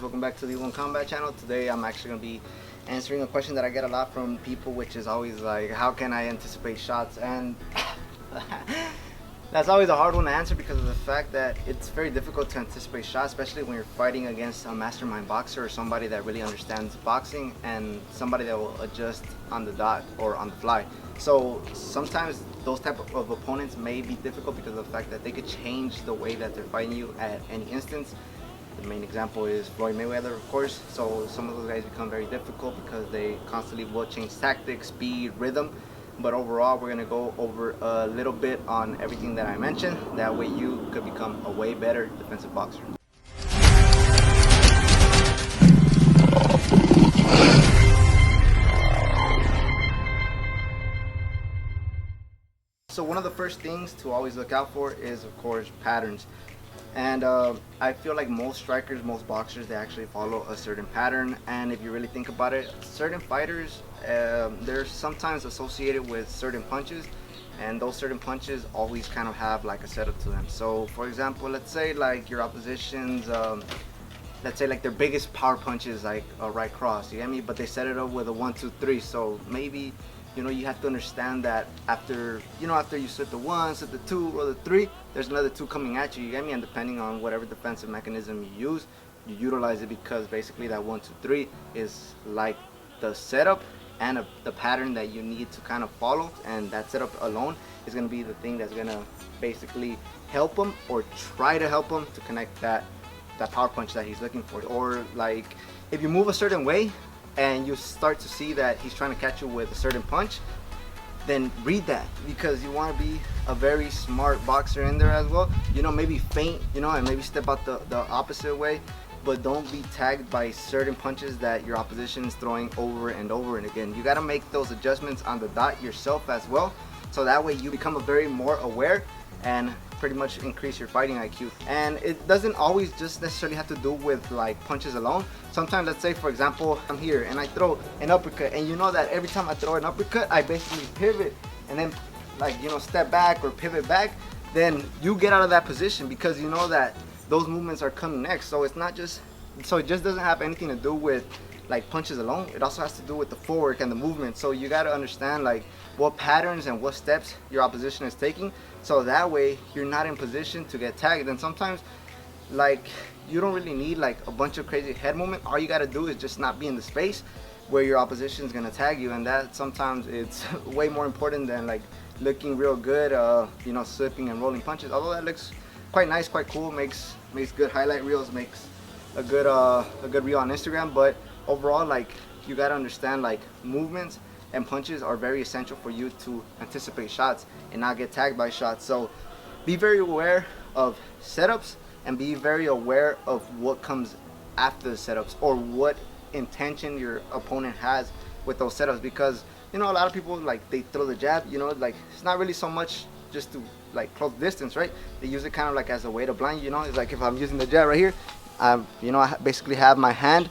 Welcome back to the One Combat channel. Today I'm actually going to be answering a question that I get a lot from people, which is always like, how can I anticipate shots? And that's always a hard one to answer because of the fact that it's very difficult to anticipate shots, especially when you're fighting against a mastermind boxer or somebody that really understands boxing and somebody that will adjust on the dot or on the fly. So sometimes those type of opponents may be difficult because of the fact that they could change the way that they're fighting you at any instance. The main example is Floyd Mayweather, of course. So some of those guys become very difficult because they constantly will change tactics, speed, rhythm. But overall, we're going to go over a little bit on everything that I mentioned. That way you could become a way better defensive boxer. So one of the first things to always look out for is, of course, patterns. And I feel like most strikers, most boxers, they actually follow a certain pattern. And if you really think about it, certain fighters, they're sometimes associated with certain punches, and those certain punches always kind of have like a setup to them. So for example, let's say like your opposition's, let's say like their biggest power punch is like a right cross, you get me? But they set it up with a 1, 2, 3. So maybe, you know, you have to understand that after you set the 1, set the 2 or the 3, there's another 2 coming at you, you get me? And depending on whatever defensive mechanism you use, you utilize it, because basically that 1, 2, 3 is like the setup and the pattern that you need to kind of follow, and that setup alone is going to be the thing that's going to basically help him or try to help him to connect that power punch that he's looking for. Or like if you move a certain way and you start to see that he's trying to catch you with a certain punch, then read that, because you want to be a very smart boxer in there as well. You know, maybe feint, you know, and maybe step out the opposite way, but don't be tagged by certain punches that your opposition is throwing over and over and again. You got to make those adjustments on the dot yourself as well, so that way you become a very more aware and pretty much increase your fighting IQ. And it doesn't always just necessarily have to do with like punches alone. Sometimes, let's say for example, I'm here and I throw an uppercut, and you know that every time I throw an uppercut, I basically pivot and then, like, you know, step back or pivot back. Then you get out of that position because you know that those movements are coming next. So it's not just, so it just doesn't have anything to do with like punches alone. It also has to do with the footwork and the movement. So you got to understand like what patterns and what steps your opposition is taking, so that way you're not in position to get tagged. And sometimes like you don't really need like a bunch of crazy head movement. All you got to do is just not be in the space where your opposition is going to tag you, and that sometimes it's way more important than like looking real good, you know, slipping and rolling punches. Although that looks quite nice, quite cool, makes good highlight reels, makes a good reel on Instagram. But overall, like, you got to understand like movements and punches are very essential for you to anticipate shots and not get tagged by shots. So be very aware of setups and be very aware of what comes after the setups, or what intention your opponent has with those setups. Because, you know, a lot of people, like, they throw the jab, you know, like it's not really so much just to like close distance, right? They use it kind of like as a way to blind you, know. It's like if I'm using the jab right here, you know, I basically have my hand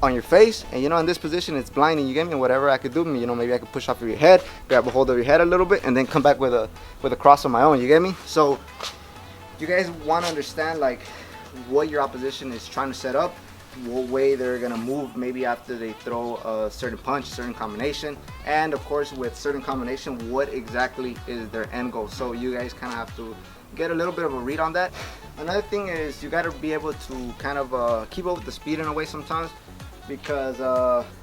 on your face, and you know, in this position it's blinding, you get me? Whatever I could do, you know, maybe I could push off of your head, grab a hold of your head a little bit, and then come back with a cross on my own, you get me? So you guys want to understand like what your opposition is trying to set up, what way they're gonna move maybe after they throw a certain punch, certain combination, and of course with certain combination, what exactly is their end goal. So you guys kind of have to get a little bit of a read on that. Another thing is you got to be able to kind of keep up with the speed in a way sometimes, because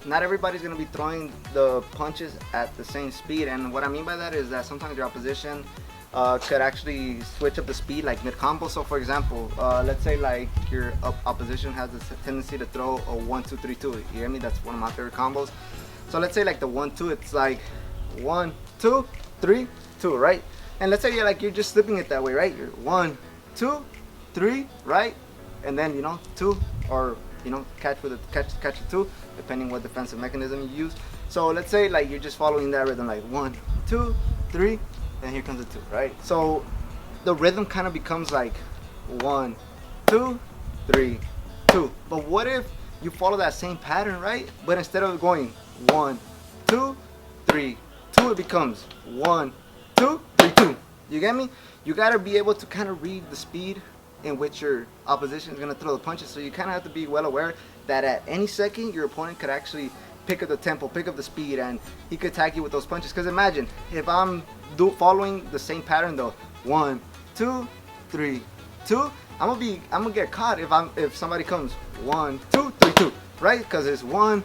not everybody's going to be throwing the punches at the same speed. And what I mean by that is that sometimes your opposition could actually switch up the speed like mid combo. So for example, let's say like your opposition has a tendency to throw a 1, 2, 3, 2. You hear me? That's one of my favorite combos. So let's say like the 1, 2, it's like 1, 2, 3, 2, right? And let's say you're just slipping it that way, right? You're 1, 2, 3, right? And then, you know, 2, or, you know, catch a 2, depending what defensive mechanism you use. So let's say like you're just following that rhythm, like 1, 2, 3, and here comes a 2, right? So the rhythm kind of becomes like 1, 2, 3, 2. But what if you follow that same pattern, right? But instead of going 1, 2, 3, 2, it becomes 1, 2, 3, 2. You get me? You gotta be able to kind of read the speed in which your opposition is going to throw the punches. So you kind of have to be well aware that at any second your opponent could actually pick up the tempo, pick up the speed, and he could attack you with those punches. Because imagine if I'm following the same pattern though, 1, 2, 3, 2, I'm gonna get caught if somebody comes 1, 2, 3, 2, right? Because it's 1,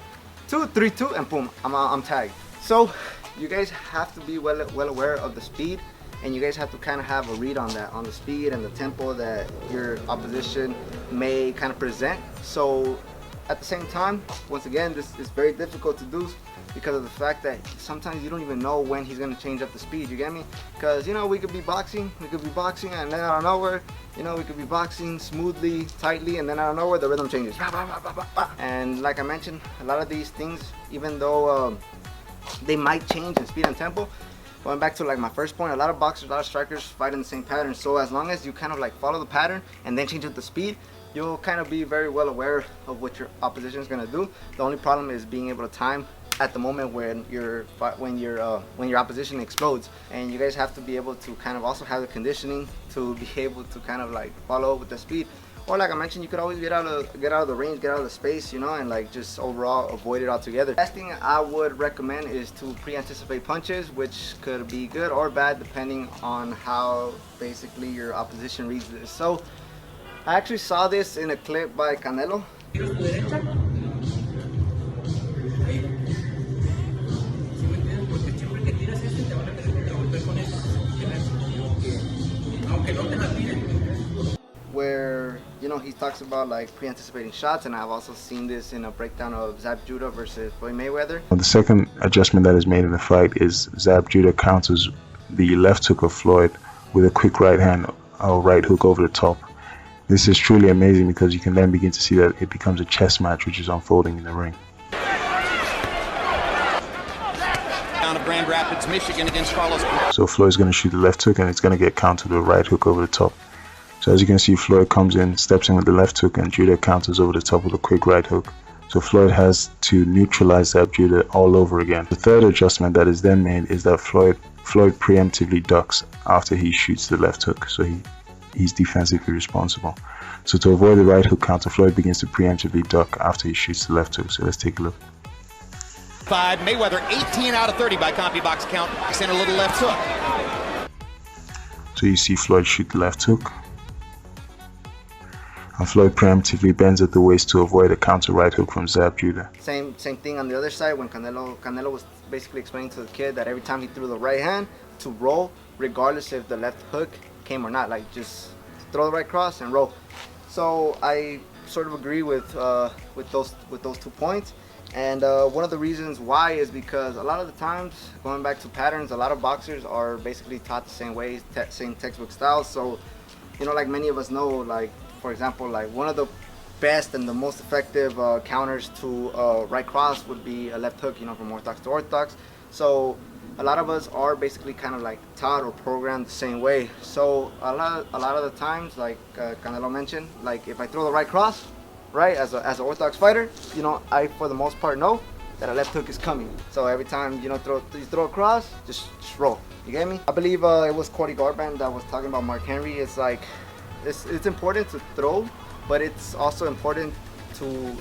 2, 3, 2, and boom, I'm tagged. So you guys have to be well aware of the speed, and you guys have to kind of have a read on that, on the speed and the tempo that your opposition may kind of present. So at the same time, once again, this is very difficult to do because of the fact that sometimes you don't even know when he's going to change up the speed, you get me? Because, you know, we could be boxing, and then out of nowhere, you know, we could be boxing smoothly, tightly, and then out of nowhere the rhythm changes. And like I mentioned, a lot of these things, even though they might change in speed and tempo, going back to like my first point, a lot of boxers, a lot of strikers fight in the same pattern. So as long as you kind of like follow the pattern and then change up the speed, you'll kind of be very well aware of what your opposition is going to do. The only problem is being able to time at the moment when your opposition explodes. And you guys have to be able to kind of also have the conditioning to be able to kind of like follow with the speed. Or like I mentioned, you could always get out of the range, get out of the space, you know, and like just overall avoid it altogether. The last thing I would recommend is to pre-anticipate punches, which could be good or bad depending on how basically your opposition reads this. So I actually saw this in a clip by Canelo. Where, you know, he talks about like pre-anticipating shots, and I've also seen this in a breakdown of Zab Judah versus Floyd Mayweather. The second adjustment that is made in the fight is Zab Judah counters the left hook of Floyd with a quick right hand or right hook over the top. This is truly amazing because you can then begin to see that it becomes a chess match which is unfolding in the ring. Down to Grand Rapids, Michigan against Carlos. So Floyd's going to shoot the left hook and it's going to get countered with a right hook over the top. So as you can see, Floyd comes in, steps in with the left hook, and Judah counters over the top with a quick right hook. So Floyd has to neutralize Zab Judah all over again. The third adjustment that is then made is that Floyd preemptively ducks after he shoots the left hook. So he's defensively responsible. So to avoid the right hook counter, Floyd begins to preemptively duck after he shoots the left hook. So let's take a look. Mayweather 18 out of 30 by CompuBox count. Sent a little left hook. So you see Floyd shoot the left hook. And Floyd preemptively bends at the waist to avoid a counter right hook from Zab Judah. Same thing on the other side when Canelo was basically explaining to the kid that every time he threw the right hand to roll, regardless if the left hook came or not, like just throw the right cross and roll. So I sort of agree with those 2 points. And one of the reasons why is because a lot of the times, going back to patterns, a lot of boxers are basically taught the same way, same textbook style. So, you know, like many of us know, like for example, like one of the best and the most effective counters to right cross would be a left hook, you know, from orthodox to orthodox. So a lot of us are basically kind of like taught or programmed the same way. So a lot of the times, like Canelo mentioned, like if I throw the right cross, right, as an orthodox fighter, you know, I for the most part know that a left hook is coming. So every time, you know, you throw a cross, just roll. You get me? I believe it was Cody Garbrandt that was talking about Mark Henry. It's like it's important to throw, but it's also important to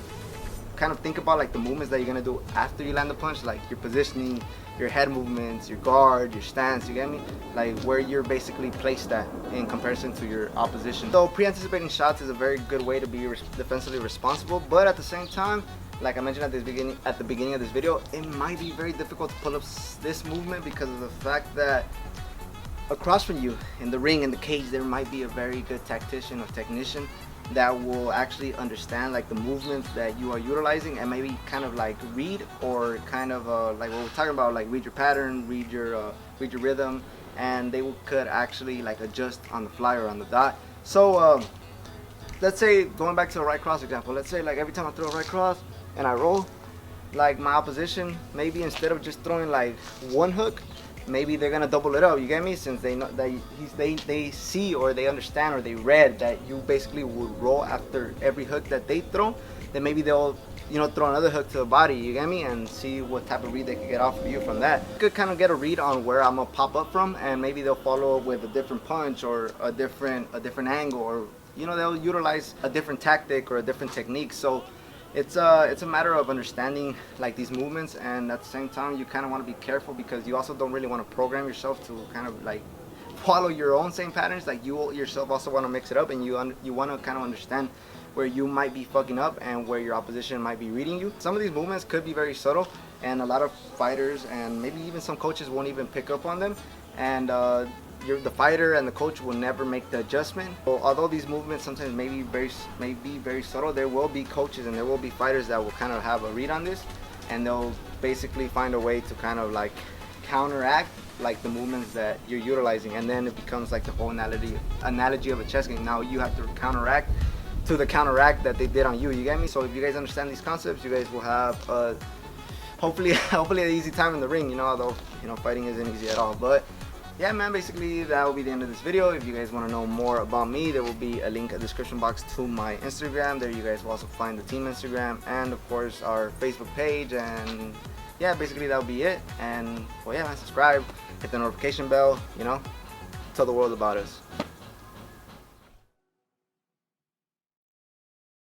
kind of think about like the movements that you're gonna do after you land the punch, like your positioning, your head movements, your guard, your stance, you get me? Like where you're basically placed at in comparison to your opposition. So pre-anticipating shots is a very good way to be defensively responsible, but at the same time, like I mentioned at the beginning of this video, it might be very difficult to pull up this movement because of the fact that across from you in the ring, in the cage, there might be a very good tactician or technician that will actually understand like the movements that you are utilizing and maybe kind of like read or kind of like what we're talking about, like read your pattern, read your rhythm, and they could actually like adjust on the fly or on the dot. So let's say, going back to the right cross example, let's say like every time I throw a right cross and I roll, like my opposition, maybe instead of just throwing like one hook, maybe they're gonna double it up, you get me? Since they know that they see or they understand or they read that you basically would roll after every hook that they throw, then maybe they'll, you know, throw another hook to the body, you get me? And see what type of read they can get off of you from that. You could kind of get a read on where I'm gonna pop up from, and maybe they'll follow up with a different punch or a different angle, or they'll utilize a different tactic or a different technique. So it's a matter of understanding like these movements, and at the same time you kind of want to be careful because you also don't really want to program yourself to kind of like follow your own same patterns. Like you yourself also want to mix it up, and you want to kind of understand where you might be fucking up and where your opposition might be reading you. Some of these movements could be very subtle, and a lot of fighters and maybe even some coaches won't even pick up on them, and the fighter and the coach will never make the adjustment. So although these movements sometimes may be very subtle, there will be coaches and there will be fighters that will kind of have a read on this, and they'll basically find a way to kind of like counteract like the movements that you're utilizing, and then it becomes like the whole analogy of a chess game. Now you have to counteract to the counteract that they did on you. You get me? So if you guys understand these concepts, you guys will have hopefully an easy time in the ring. Although fighting isn't easy at all. But yeah, man, basically that will be the end of this video. If you guys want to know more about me, there will be a link in the description box to my Instagram. There you guys will also find the team Instagram and of course our Facebook page. And yeah, basically that'll be it. And well, yeah, man, subscribe, hit the notification bell, tell the world about us.